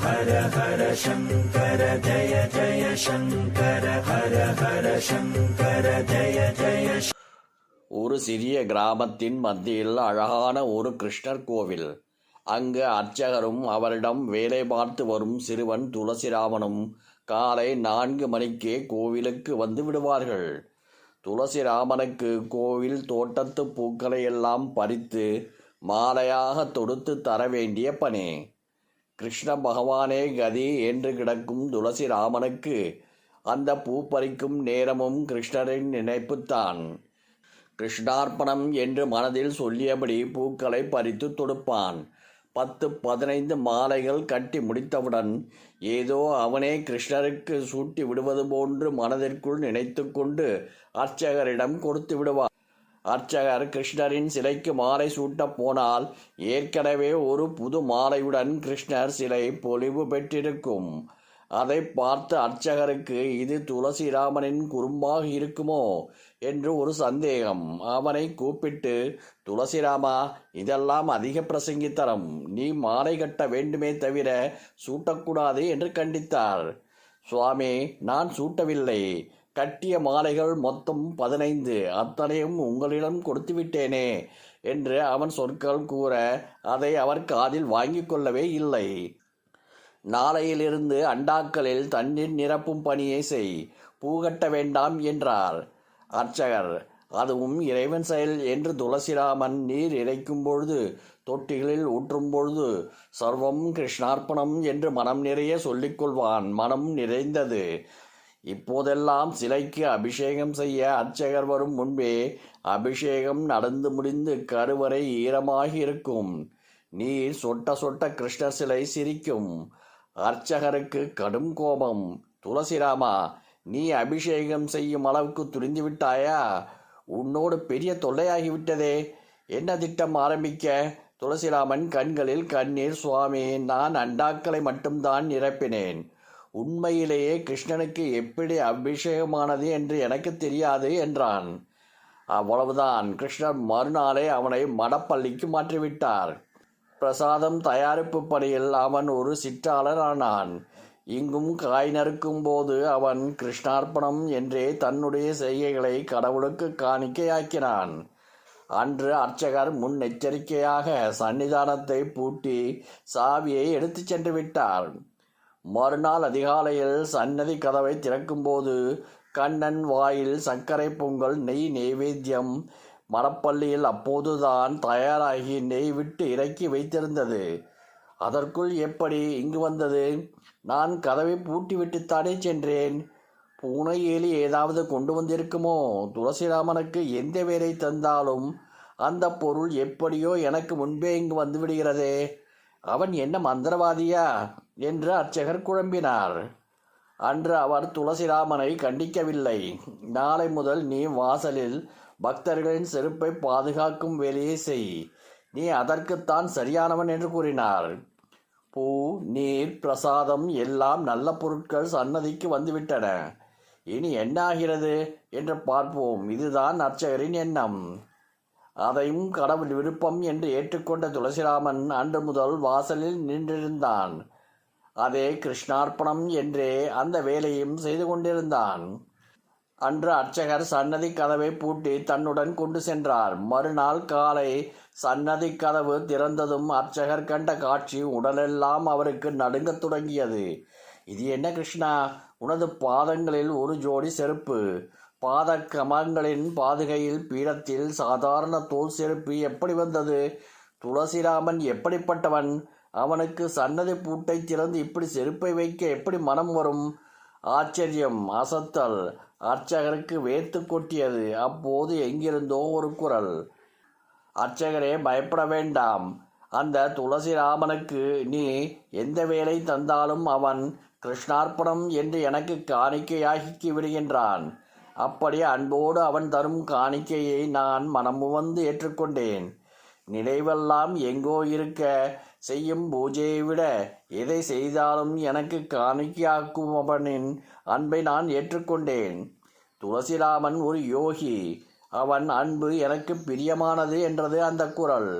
ஹர ஹர சங்கர ஜய ஜய சங்கர ஹர ஹர சங்கர ஜய ஜய. ஒரு சிறிய கிராமத்தின் மத்தியில் அழகான ஒரு கிருஷ்ணர் கோவில். அங்கு அர்ச்சகரும் அவரிடம் வேலை பார்த்து வரும் சிறுவன் துளசிராமனும் காலை 4 மணிக்கே கோவிலுக்கு வந்து விடுவார்கள். துளசிராமனுக்கு கோவில் தோட்டத்து பூக்களை எல்லாம் பறித்து மாலையாக தொடுத்து தர வேண்டிய பணி. கிருஷ்ண பகவானே கதி என்று கிடக்கும் துளசிராமனுக்கு அந்த பூ பறிக்கும் நேரமும் கிருஷ்ணரின் நினைப்புத்தான். கிருஷ்ணார்ப்பணம் என்று மனதில் சொல்லியபடி பூக்களை பறித்து தொடுப்பான். 10-15 மாலைகள் கட்டி முடித்தவுடன் ஏதோ அவனே கிருஷ்ணருக்கு சூட்டி விடுவது போன்று மனதிற்குள் நினைத்து கொண்டு அர்ச்சகரிடம் கொடுத்து விடுவார். அர்ச்சகர் கிருஷ்ணரின் சிலைக்கு மாலை சூட்டப் போனால் ஏற்கனவே ஒரு புது மாலையுடன் கிருஷ்ணர் சிலை பொலிவு பெற்றிருக்கும். அதை பார்த்து அர்ச்சகருக்கு இது துளசிராமனின் குறும்பாக இருக்குமோ என்று ஒரு சந்தேகம். அவனை கூப்பிட்டு, துளசிராமா, இதெல்லாம் அதிக பிரசங்கித்தரம், நீ மாலை கட்ட வேண்டுமே தவிர சூட்டக்கூடாது என்று கண்டித்தார். சுவாமி, நான் சூட்டவில்லை, கட்டிய மாலைகள் மொத்தம் 15, அத்தனையும் உங்களிடம் கொடுத்து விட்டேனே என்று அவன் சொற்கள் கூற அதை அவர் காதில் வாங்கிக் கொள்ளவே இல்லை. நாளையிலிருந்து அண்டாக்களில் தண்ணீர் நிரப்பும் பணியை செய், பூ கட்ட வேண்டாம் என்றார் அர்ச்சகர். அதுவும் இறைவன் செயல் என்று துளசிராமன் நீர் இறைக்கும் பொழுது, தொட்டிகளில் ஊற்றும் பொழுது சர்வம் கிருஷ்ணார்ப்பணம் என்று மனம் நிறைய சொல்லிக்கொள்வான். மனம் நிறைந்தது. இப்போதெல்லாம் சிலைக்கு அபிஷேகம் செய்ய அர்ச்சகர் வரும் முன்பே அபிஷேகம் நடந்து முடிந்து கருவறை ஈரமாகி இருக்கும். நீர் சொட்ட சொட்ட கிருஷ்ணர் சிலை சிரிக்கும். அர்ச்சகருக்கு கடும் கோபம். துளசிராமா, நீ அபிஷேகம் செய்யும் அளவுக்கு துணிந்து விட்டாயா? உன்னோடு பெரிய தொல்லையாகிவிட்டதே. என்ன திட்டம் ஆரம்பிக்க? துளசிராமன் கண்களில் கண்ணீர். சுவாமி, நான் அண்டாக்களை மட்டும்தான் நிரப்பினேன். உண்மையிலேயே கிருஷ்ணனுக்கு எப்படி அபிஷேகமானது என்று எனக்கு தெரியாது என்றான். அவ்வளவுதான். கிருஷ்ணர் மறுநாளே அவனை மடப்பள்ளிக்கு மாற்றிவிட்டார். பிரசாதம் தயாரிப்பு பணியில் அவன் ஒரு சிற்றாளர் ஆனான். இங்கும் காய் நறுக்கும் போது அவன் கிருஷ்ணார்ப்பணம் என்றே தன்னுடைய செய்கைகளை கடவுளுக்கு காணிக்கையாக்கினான். அன்று அர்ச்சகர் முன்னெச்சரிக்கையாக சன்னிதானத்தை பூட்டி சாவியை எடுத்துச் சென்று விட்டார். மறுநாள் அதிகாலையில் சன்னதி கதவை திறக்கும்போது கண்ணன் வாயில் சர்க்கரை பொங்கல், நெய் நெய்வேத்தியம் மடப்பள்ளியில் அப்போதுதான் தயாராகி நெய் விட்டு இறக்கி வைத்திருந்தது. அதற்குள் எப்படி இங்கு வந்தது? நான் கதவை பூட்டிவிட்டுத்தானே சென்றேன். பூனை ஏலி ஏதாவது கொண்டு வந்திருக்குமோ? துளசிராமனுக்கு எந்த வேலை தந்தாலும் அந்த பொருள் எப்படியோ எனக்கு முன்பே இங்கு வந்து விடுகிறதே. அவன் என்ன மந்திரவாதியா என்று அர்ச்சகர் குழம்பினார். அன்று அவர் துளசிராமனை கண்டிக்கவில்லை. நாளை முதல் நீ வாசலில் பக்தர்களின் செருப்பை பாதுகாக்கும் வேலையை செய், நீ அதற்குத்தான் சரியானவன் என்று கூறினார். பூ, நீர், பிரசாதம் எல்லாம் நல்ல பொருட்கள் சன்னதிக்கு வந்துவிட்டன. இனி என்ன ஆகிறது என்று பார்ப்போம். இதுதான் அர்ச்சகரின் எண்ணம். அதையும் கடவுள் விருப்பம் என்று ஏற்றுக்கொண்ட துளசிராமன் அன்று முதல் வாசலில் நின்றிருந்தான். அதே கிருஷ்ணார்ப்பணம் என்றே அந்த வேலையும் செய்து கொண்டிருந்தான். அன்று அர்ச்சகர் சன்னதி கதவை பூட்டி தன்னுடன் கொண்டு சென்றார். மறுநாள் காலை சன்னதி கதவு திறந்ததும் அர்ச்சகர் கண்ட காட்சி உடலெல்லாம் அவருக்கு நடுங்கத் தொடங்கியது. இது என்ன கிருஷ்ணா? உனது பாதங்களில் ஒரு ஜோடி செருப்பு. பாத கமலங்களின் பாதுகையில் பீடத்தில் சாதாரண தோல் செருப்பு எப்படி வந்தது? துளசிராமன் எப்படிப்பட்டவன்? அவனுக்கு சன்னதி பூட்டை திறந்து இப்படி செருப்பை வைக்க எப்படி மனம் வரும்? ஆச்சரியம், அசத்தல். அர்ச்சகருக்கு வேர்த்து கொட்டியது. அப்போது எங்கிருந்தோ ஒரு குரல், அர்ச்சகரே, பயப்பட வேண்டாம். அந்த துளசிராமனுக்கு நீ எந்த வேலை தந்தாலும் அவன் கிருஷ்ணார்ப்பணம் என்று எனக்கு காணிக்கையாக்கி விடுகின்றான். அப்படி அன்போடு அவன் தரும் காணிக்கையை நான் மனமுவந்து ஏற்றுக்கொண்டேன். நினைவெல்லாம் எங்கோ இருக்க செய்யும் பூஜையை விட எதை செய்தாலும் எனக்கு காணிக்கையாக்கும் அவனின் அன்பை நான் ஏற்றுக்கொண்டேன். துளசிராமன் ஒரு யோகி. அவன் அன்பு எனக்கு பிரியமானது என்றது அந்த குரல்.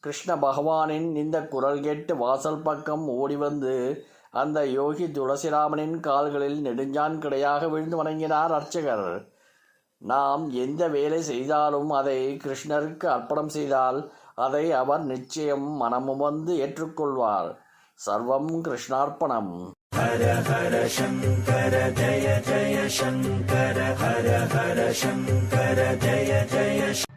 கிருஷ்ண பகவானின் இந்த குரல் கேட்டு வாசல் பக்கம் ஓடி வந்து அந்த யோகி துளசிராமனின் கால்களில் நெடுஞ்சான் கிடையாக விழுந்து வணங்கினார் அர்ச்சகர். நாம் எந்த வேலை செய்தாலும் அதை கிருஷ்ணருக்கு அர்ப்பணம் செய்தால் அதை அவர் நிச்சயம் மனமுவந்து ஏற்றுக்கொள்வார். சர்வம் கிருஷ்ணார்ப்பணம். ஹர ஹர சங்கர ஜய ஜய சங்கர ஹர ஹர சங்கர ஜய ஜய